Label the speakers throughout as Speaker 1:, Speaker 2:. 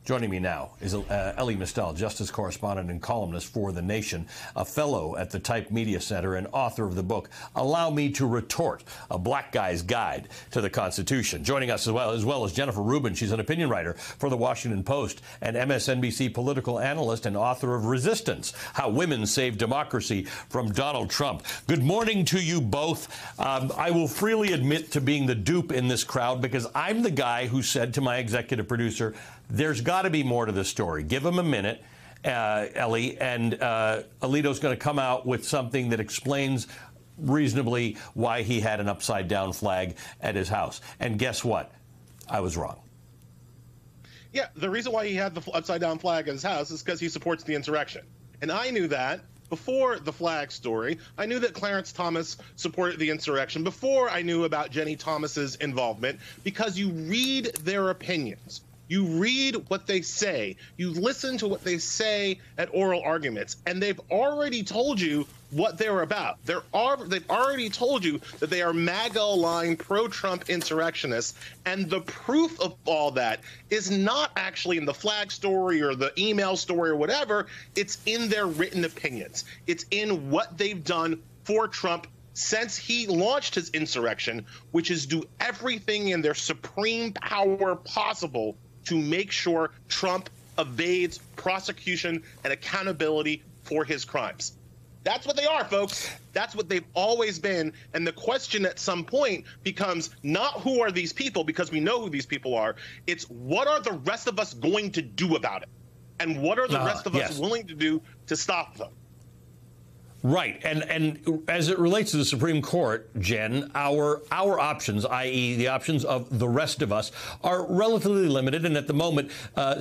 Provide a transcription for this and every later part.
Speaker 1: Joining me now is Elie Mystal, justice correspondent and columnist for The Nation, a fellow at the Type Media Center and author of the book, Allow Me to Retort, A Black Guy's Guide to the Constitution. Joining us as well as Jennifer Rubin. She's an opinion writer for The Washington Post and MSNBC political analyst and author of Resistance, How Women Saved Democracy from Donald Trump. Good morning to you both. I will freely admit to being the dupe in this crowd because I'm the guy who said to my executive producer, there's got to be more to this story. Give him a minute, Elie, and Alito's going to come out with something that explains reasonably why he had an upside-down flag at his house. And guess what? I was wrong.
Speaker 2: Yeah, the reason why he had the upside-down flag at his house is because he supports the insurrection. And I knew that before the flag story. I knew that Clarence Thomas supported the insurrection before I knew about Jenny Thomas's involvement, because you read their opinions. You read what they say. You listen to what they say at oral arguments, and they've already told you what they're about. They've already told you that they are MAGA-aligned, pro-Trump insurrectionists, and the proof of all that is not actually in the flag story or the email story or whatever. It's in their written opinions. It's in what they've done for Trump since he launched his insurrection, which is do everything in their supreme power possible to make sure Trump evades prosecution and accountability for his crimes. That's what they are, folks. That's what they've always been. And the question at some point becomes not who are these people, because we know who these people are. It's what are the rest of us going to do about it? And what are the rest of us willing to do to stop them?
Speaker 1: Right. And as it relates to the Supreme Court, Jen, our options, i.e. the options of the rest of us, are relatively limited and at the moment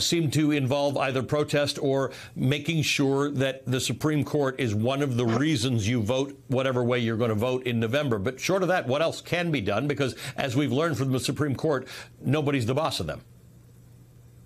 Speaker 1: seem to involve either protest or making sure that the Supreme Court is one of the reasons you vote whatever way you're going to vote in November. But short of that, what else can be done? Because as we've learned from the Supreme Court, nobody's the boss of them.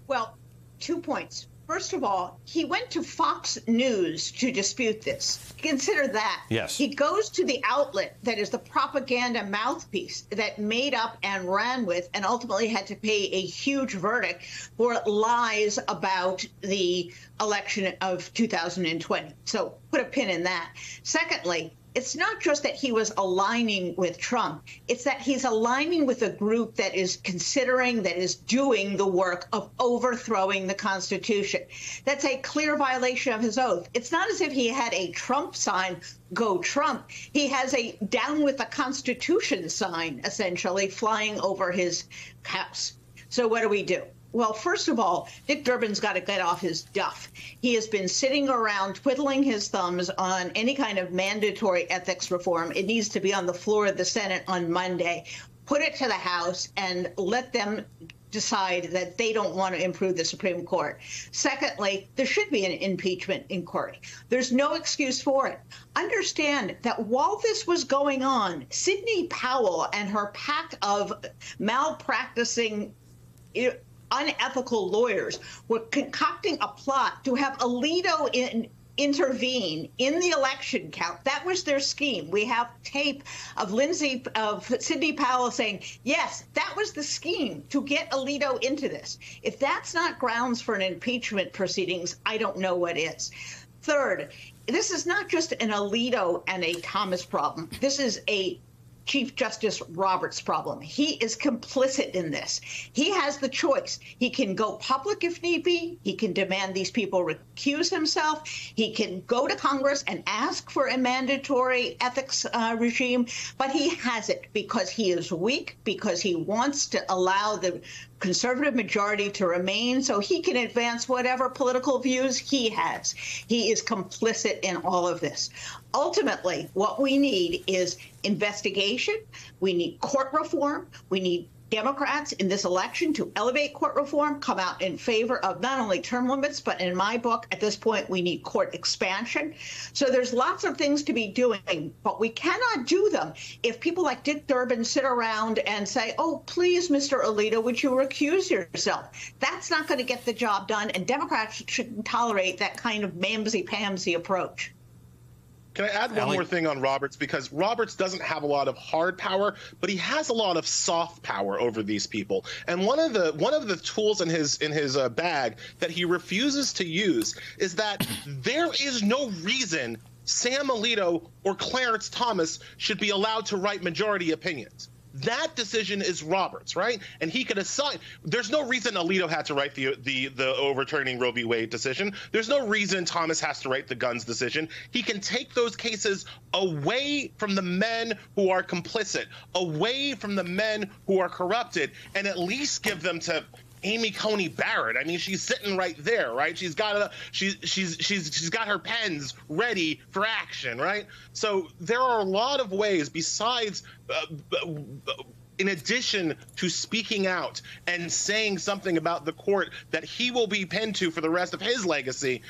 Speaker 3: Well, 2 points. First of all, he went to Fox News to dispute this. Consider that.
Speaker 1: Yes.
Speaker 3: He goes to the outlet that is the propaganda mouthpiece that made up and ran with and ultimately had to pay a huge verdict for lies about the election of 2020. So put a pin in that. Secondly, it's not just that he was aligning with Trump. It's that he's aligning with a group that is considering, that is doing the work of overthrowing the Constitution. That's a clear violation of his oath. It's not as if he had a Trump sign, go Trump. He has a down with the Constitution sign, essentially, flying over his house. So what do? Well, first of all, Dick Durbin's got to get off his duff. He has been sitting around twiddling his thumbs on any kind of mandatory ethics reform. It needs to be on the floor of the Senate on Monday. Put it to the House and let them decide that they don't want to improve the Supreme Court. Secondly, there should be an impeachment inquiry. There's no excuse for it. Understand that while this was going on, Sidney Powell and her pack of malpracticing unethical lawyers were concocting a plot to have Alito intervene in the election count. That was their scheme. We have tape of Sidney Powell saying, yes, that was the scheme to get Alito into this. If that's not grounds for an impeachment proceedings, I don't know what is. Third, this is not just an Alito and a Thomas problem. This is a Chief Justice Roberts problem. He is complicit in this. He has the choice. He can go public if need be. He can demand these people recuse himself. He can go to Congress and ask for a mandatory ethics regime, but he has it because he is weak, because he wants to allow the conservative majority to remain so he can advance whatever political views he has. He is complicit in all of this. Ultimately, what we need is investigation. We need court reform. We need Democrats in this election to elevate court reform, come out in favor of not only term limits, but in my book, at this point, we need court expansion. So there's lots of things to be doing, but we cannot do them if people like Dick Durbin sit around and say, oh, please, Mr. Alito, would you recuse yourself? That's not going to get the job done, and Democrats shouldn't tolerate that kind of mamsy-pamsy approach.
Speaker 2: Can I add one more thing on Roberts? Because Roberts doesn't have a lot of hard power, but he has a lot of soft power over these people. And one of the tools in his bag that he refuses to use is that there is no reason Sam Alito or Clarence Thomas should be allowed to write majority opinions. That decision is Roberts, right? And he could assign. There's no reason Alito had to write the overturning Roe v. Wade decision. There's no reason Thomas has to write the guns decision. He can take those cases away from the men who are complicit, away from the men who are corrupted, and at least give them to Amy Coney Barrett. I mean, she's sitting right there, right? She's got her pens ready for action, right? So there are a lot of ways besides, in addition to speaking out and saying something about the court that he will be pinned to for the rest of his legacy.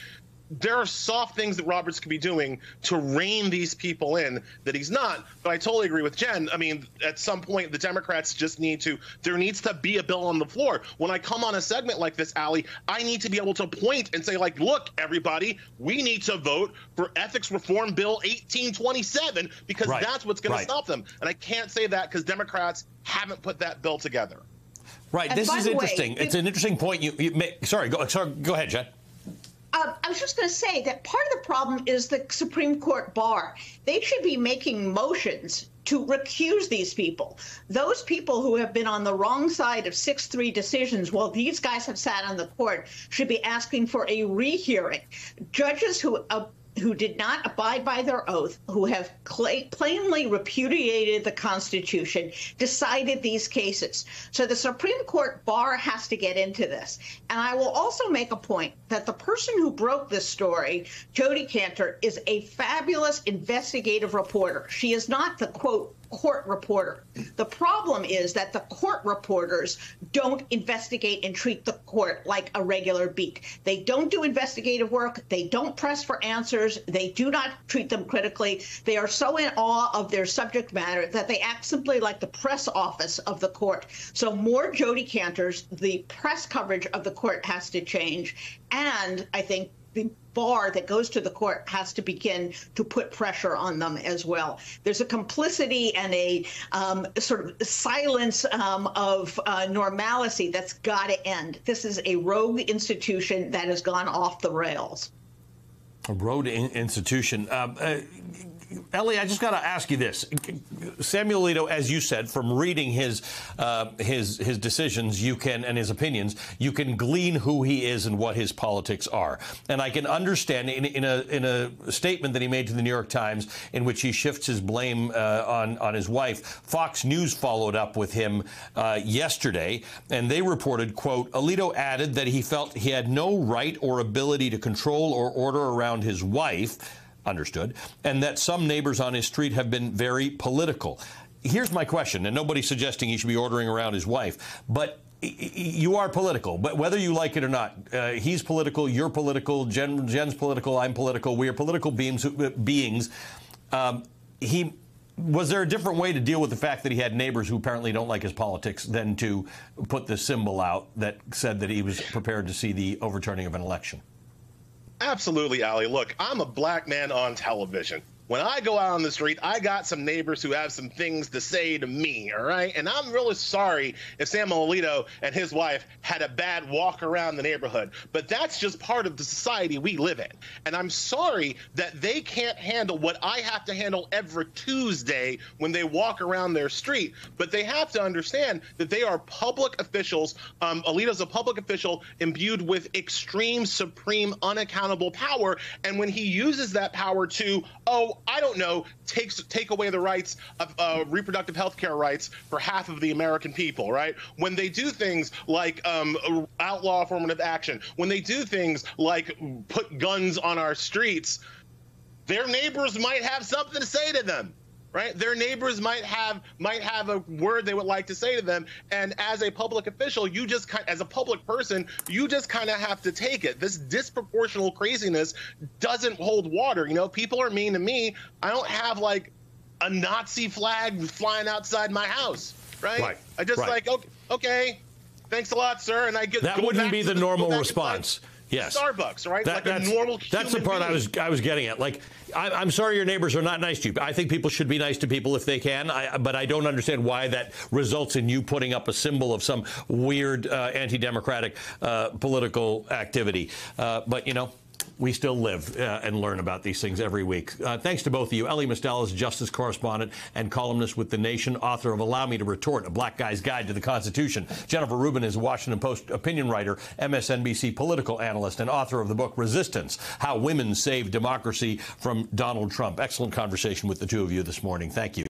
Speaker 2: There are soft things that Roberts could be doing to rein these people in that he's not. But I totally agree with Jen. I mean, at some point, the Democrats just there needs to be a bill on the floor. When I come on a segment like this, Ali, I need to be able to point and say, like, look, everybody, we need to vote for Ethics Reform Bill 1827 because that's what's going to stop them. And I can't say that because Democrats haven't put that bill together.
Speaker 1: Right. This is interesting. It's an interesting point you make. Sorry, go ahead, Jen.
Speaker 3: I was just going to say that part of the problem is the Supreme Court bar. They should be making motions to recuse these people. Those people who have been on the wrong side of 6-3 decisions while these guys have sat on the court should be asking for a rehearing. Judges who did not abide by their oath, who have plainly repudiated the Constitution, decided these cases. So the Supreme Court bar has to get into this. And I will also make a point that the person who broke this story, Jodi Kantor, is a fabulous investigative reporter. She is not the, quote, court reporter. The problem is that the court reporters don't investigate and treat the court like a regular beat. They don't do investigative work. They don't press for answers. They do not treat them critically. They are so in awe of their subject matter that they act simply like the press office of the court. So more Jodi Kantors, the press coverage of the court has to change. And I think the bar that goes to the court has to begin to put pressure on them as well. There's a complicity and a sort of silence of normalcy that's got to end. This is a rogue institution that has gone off the rails.
Speaker 1: A rogue institution. Ellie, I just got to ask you this. Samuel Alito, as you said, from reading his decisions, and his opinions, you can glean who he is and what his politics are. And I can understand in a statement that he made to the New York Times, in which he shifts his blame on his wife. Fox News followed up with him yesterday, and they reported, quote, Alito added that he felt he had no right or ability to control or order around his wife. Understood, and that some neighbors on his street have been very political. Here's my question, and nobody's suggesting he should be ordering around his wife, but you are political, but whether you like it or not, he's political, you're political, Jen's political, I'm political, we are political beings. Was there a different way to deal with the fact that he had neighbors who apparently don't like his politics than to put the symbol out that said that he was prepared to see the overturning of an election?
Speaker 2: Absolutely, Ali. Look, I'm a black man on television. When I go out on the street, I got some neighbors who have some things to say to me, all right? And I'm really sorry if Samuel Alito and his wife had a bad walk around the neighborhood, but that's just part of the society we live in. And I'm sorry that they can't handle what I have to handle every Tuesday when they walk around their street, but they have to understand that they are public officials. Alito's a public official imbued with extreme, supreme, unaccountable power, and when he uses that power to, I don't know, take away the rights of reproductive health care rights for half of the American people, right? When they do things like outlaw affirmative action, when they do things like put guns on our streets, their neighbors might have something to say to them. Right? Their neighbors might have a word they would like to say to them. And as a public official, as a public person, you just kind of have to take it. This disproportional craziness doesn't hold water. You know, people are mean to me. I don't have like a Nazi flag flying outside my house. Right. I just like, okay, thanks a lot, sir. And I get
Speaker 1: that wouldn't be the normal response. Yes.
Speaker 2: Starbucks, right? Like a normal
Speaker 1: That's the part
Speaker 2: being.
Speaker 1: I was getting at. Like, I'm sorry your neighbors are not nice to you. I think people should be nice to people if they can. But I don't understand why that results in you putting up a symbol of some weird anti-democratic political activity. But, you know, we still live and learn about these things every week. Thanks to both of you. Elie Mystal is justice correspondent and columnist with The Nation, author of Allow Me to Retort, A Black Guy's Guide to the Constitution. Jennifer Rubin is a Washington Post opinion writer, MSNBC political analyst, and author of the book Resistance, How Women Saved Democracy from Donald Trump. Excellent conversation with the two of you this morning. Thank you.